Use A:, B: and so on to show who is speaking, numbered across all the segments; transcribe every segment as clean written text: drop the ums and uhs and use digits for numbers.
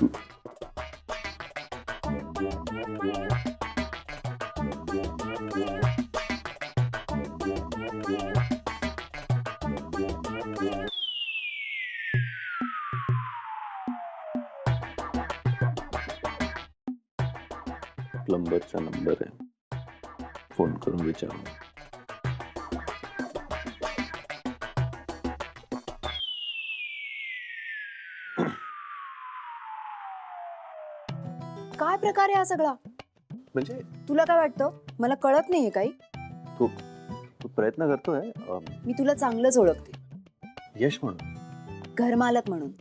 A: तू प्लंबरचा number आहे, phone करून विचारू.
B: काय प्रकार आहे हा सगळा?
A: म्हणजे
B: तुला काय वाटतं मला कळत नाहीये काही?
A: तू तू प्रयत्न करतोय
B: मी तुला चांगलंच ओळखते,
A: यश म्हणून.
B: घरमालक म्हणून.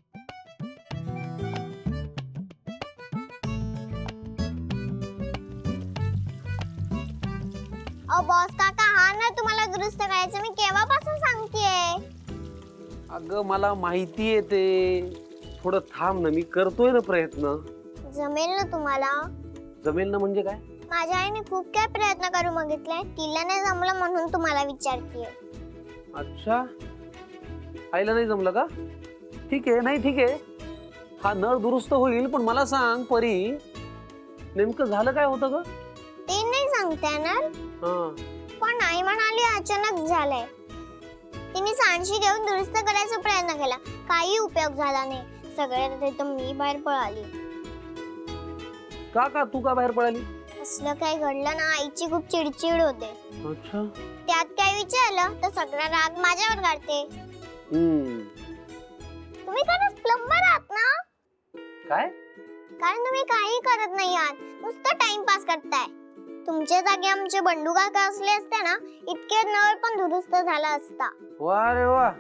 C: बॉस काका, हा ना तुम्हाला दुरुस्त करायचं मी केव्हापासून सांगतेय.
D: अगं मला माहितीये ते, थोडं थांब ना, मी करतोय ना प्रयत्न.
C: जमेल ना तुम्हाला?
D: जमेल ना म्हणजे काय?
C: माझ्या आईने खूप काय प्रयत्न करून बघितले, तिला नाही जमलं म्हणून तुम्हाला विचारतेय.
D: अच्छा, आईला नाही जमलं का? ठीक आहे, नाही ठीक आहे, हा नळ दुरुस्त होईल, पण मला सांग परी, नेमकं झालं काय होतं ग?
C: ते नाही सांगता येणार, पण आई म्हणाली अचानक झालंय. तिने सांडशी घेऊन दुरुस्त करायचा प्रयत्न केला, काही उपयोग झाला नाही. सगळ्यात तिथं मी बाहेर पळाली.
D: का तू का बाहेर पळाली?
C: असलं काय घडलं ना, आईची खूप चिडचिड होते.
D: अच्छा,
C: त्यात काय विचारलं तर सगळा राग माझ्यावर काढते. तुम्ही खरंच प्लंबर आहात ना?
D: काय?
C: कारण तुम्ही काही करत नाही आहात, नुसतं टाइमपास करताय. तुमच्या जागी आमचे बंडू काका असले असते ना, इतके नळ पण दुरुस्त झाला असता.
D: वा रे वा,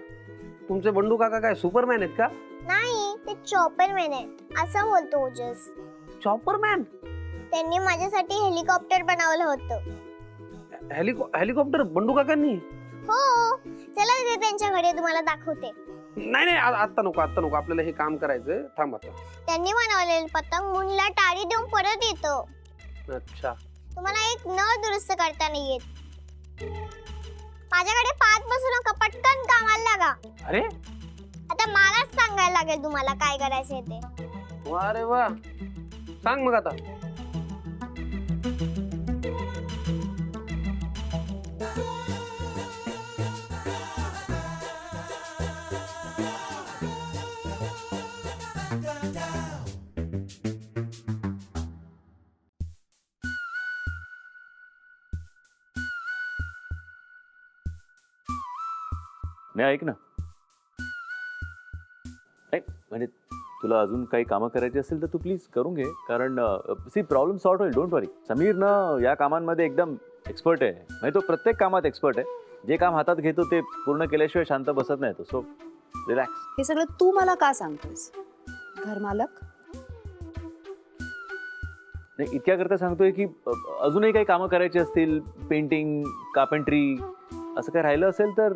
D: तुमचे बंडू काका काय सुपरमॅन आहेत का?
C: नाही, ते चॉपरमॅन आहेत असं बोलतो ओजस.
D: चॉपरमॅन?
C: त्यांनी माझ्यासाठी हेलिकॉप्टर बनवलं होतं.
D: हेलिकॉप्टर बंडू काकांनी?
C: हो, चला तिथे त्यांच्या घरी तुम्हाला दाखवते.
D: नाही नाही, आता नको, आपल्याला हे काम करायचंय, थांब आता.
C: त्यांनी बनवलेलं पतंग मुनला टाळी देऊन परत येतो.
D: अच्छा,
C: तुम्हाला एक नळ दुरुस्त करता नाही येत. माझ्याकडे 5 बसू नका, पटकन कामाला लागा.
D: अरे
C: आता मलाच सांगायला लागेल तुम्हाला काय करायचंय ते.
D: वा रे वा, सांग मग आता.
A: नाही ऐक ना, नाही म्हणजे तुला अजून काही कामं करायची असेल तर तू प्लीज करून घे, कारण सी प्रॉब्लेम सॉर्ट होईल, डोंट वरी. समीर ना या कामांमध्ये एकदम एक्सपर्ट आहे, म्हणजे तो प्रत्येक कामात एक्सपर्ट आहे. जे काम हातात घेतो ते पूर्ण केल्याशिवाय शांत बसत नाही तो. So relax.
B: हे सगळं तू मला का सांगतोस घरमालक?
A: नाही इतक्या करता सांगतोय की अजूनही काही कामं करायची असतील, पेंटिंग, कार्पेंट्री, असं काही राहिलं असेल तर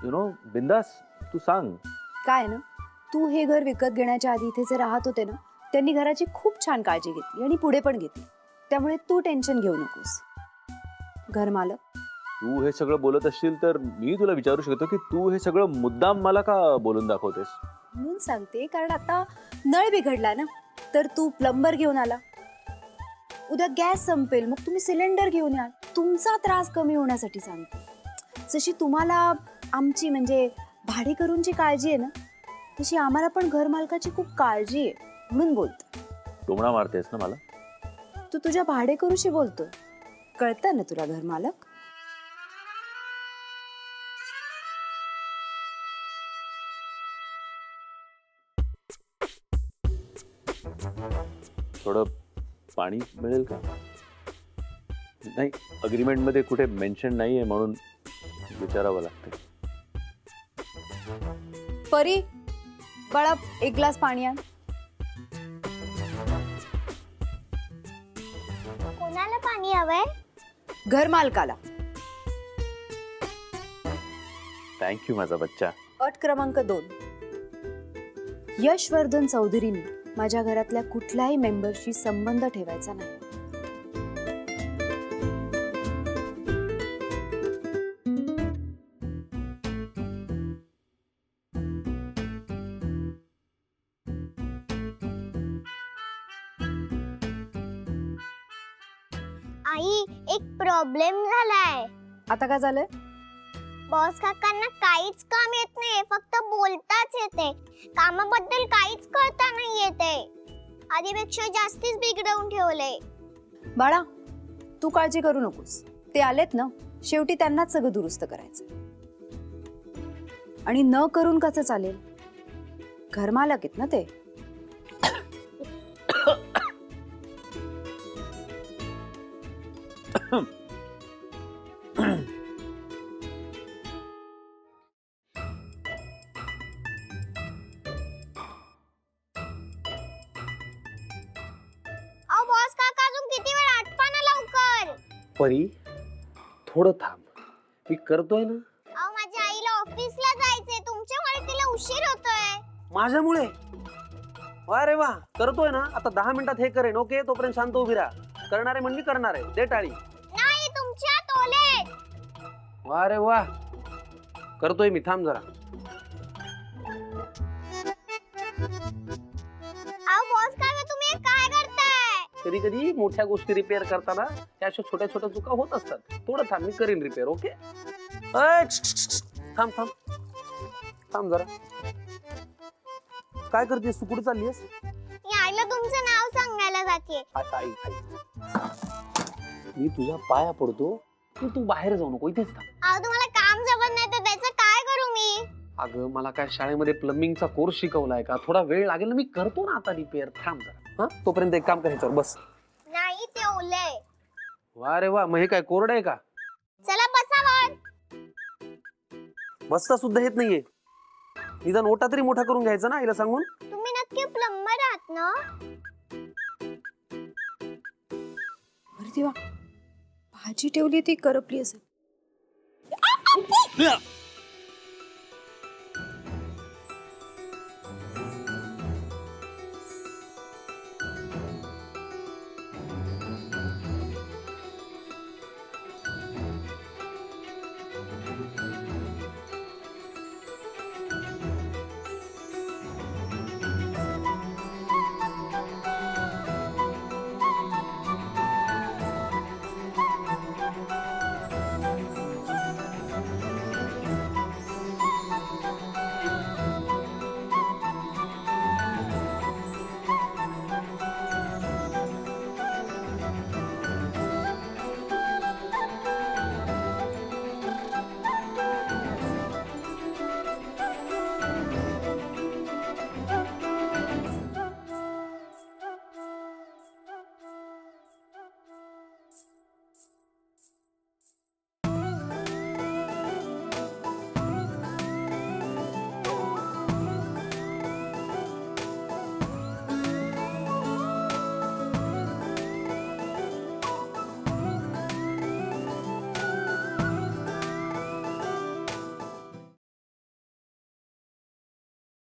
A: यु नो बिंदास तू सांग.
B: काय ना, तू हे घर विकत घेण्याच्या आधी इथे जे राहत होते ना, त्यांनी घराची खूप छान काळजी घेतली आणि पुढे पण घेतली. त्यामुळे तू टेन्शन घेऊ नकोस घरमालक.
A: तू हे सगळं बोलत असशील तर मी तुला विचारू शकतो की तू हे सगळं मुद्दाम मला का बोलून दाखवतेस?
B: म्हणून सांगते, कारण आता नळ बिघडला ना, तर तू प्लंबर घेऊन आला. उद्या गॅस संपेल, मग तुम्ही सिलेंडर घेऊन याल. तुमचा त्रास कमी होण्यासाठी सांगते. जशी तुम्हाला आमची म्हणजे भाडेकरूंची काळजी आहे ना, तशी आम्हाला पण घरमालकाची खूप काळजी आहे, म्हणून बोलते.
A: टोमणा मारतेस ना मला?
B: तू तुझ्या भाडेकरूशी बोलतोय, कळतं ना तुला घरमालक?
A: थोडं पाणी मिळेल का? नाही, अग्रीमेंट मध्ये कुठे मेन्शन नाहीये म्हणून विचारावं लागतं.
B: परी, बाळा 1 ग्लास पाणी आण.
C: कोणाला पाणी हवंय?
B: घरमालकाला.
A: थँक्यू माझा बच्चा.
B: अट क्रमांक 2, यशवर्धन चौधरींनी माझ्या घरातल्या कुठल्याही मेंबरशी संबंध ठेवायचा नाही.
C: आई एक प्रॉब्लेम झालाय.
B: आता काय झालंय?
C: बॉस काकांना काहीच काम येत नाही, फक्त बोलताच येते. कामाबद्दल काहीच कळता नाही येते. आधीपेक्षा जास्तीच बिघडवून ठेवलंय.
B: बाळा, तू काळजी करू नकोस. ते आलेत ना, शेवटी त्यांनाच सगळं दुरुस्त करायचं. आणि न करून कसं चालेल? घरमालक आहेत ना ते.
C: अहो बॉस काका, अजून किती वेळ? आटपा ना लवकर.
D: परी थोडं थांब, मी करतोय ना.
C: अहो माझ्या आईला ऑफिसला जायचंय, तुमच्यामुळे तिला उशीर होतोय.
D: माझ्यामुळे? वा रे वा, करतोय ना. आता 10 मिनिटात हे करेन. ओके, तोपर्यंत शांत उभी राहा. करणारे म्हणजे करणार आहे. दे टाळी.
C: नाही, तुमच्यात ओले.
D: वा रे वा, करतोय मी. थांब जरा.
C: अहो बॉस काका, तुम्ही हे काय करताय?
D: कधी कधी मोठ्या गोष्टी रिपेअर करताना त्या अशा छोट्या छोट्या चुका होत असतात. थोडं थांब, मी करीन रिपेअर. ओके, थांब थांब थांब जरा. काय करतेस तू? कुठे चाललीस?
C: मी आईला तुमचं नाव सांगायला जाते.
D: आई, मी तुझ्या पाया पडतो, तू बाहेर जाऊ नको, इथेच थांब.
C: अहो तुम्हाला काम जमत नाही तर त्याचं काय करू मी?
D: अगं, मला काय शाळेमध्ये प्लंबिंगचा कोर्स शिकवलाय का? थोडा वेळ लागेल ना, मी करतो ना आता रिपेअर. थांब जरा. हा, तोपर्यंत एक काम करायचं, बस.
C: नाही, ते ओलंय.
D: वा रे वा, मग हे काय कोरडं आहे का?
C: चला बसा वर.
D: बसता सुद्धा येत नाहीये. निदान ओटा तरी मोठा करून घ्यायचा ना आईला सांगून.
C: तुम्ही नक्की प्लंबर आहात ना?
B: अरे देवा, भाजी ठेवली ती करपली असेल.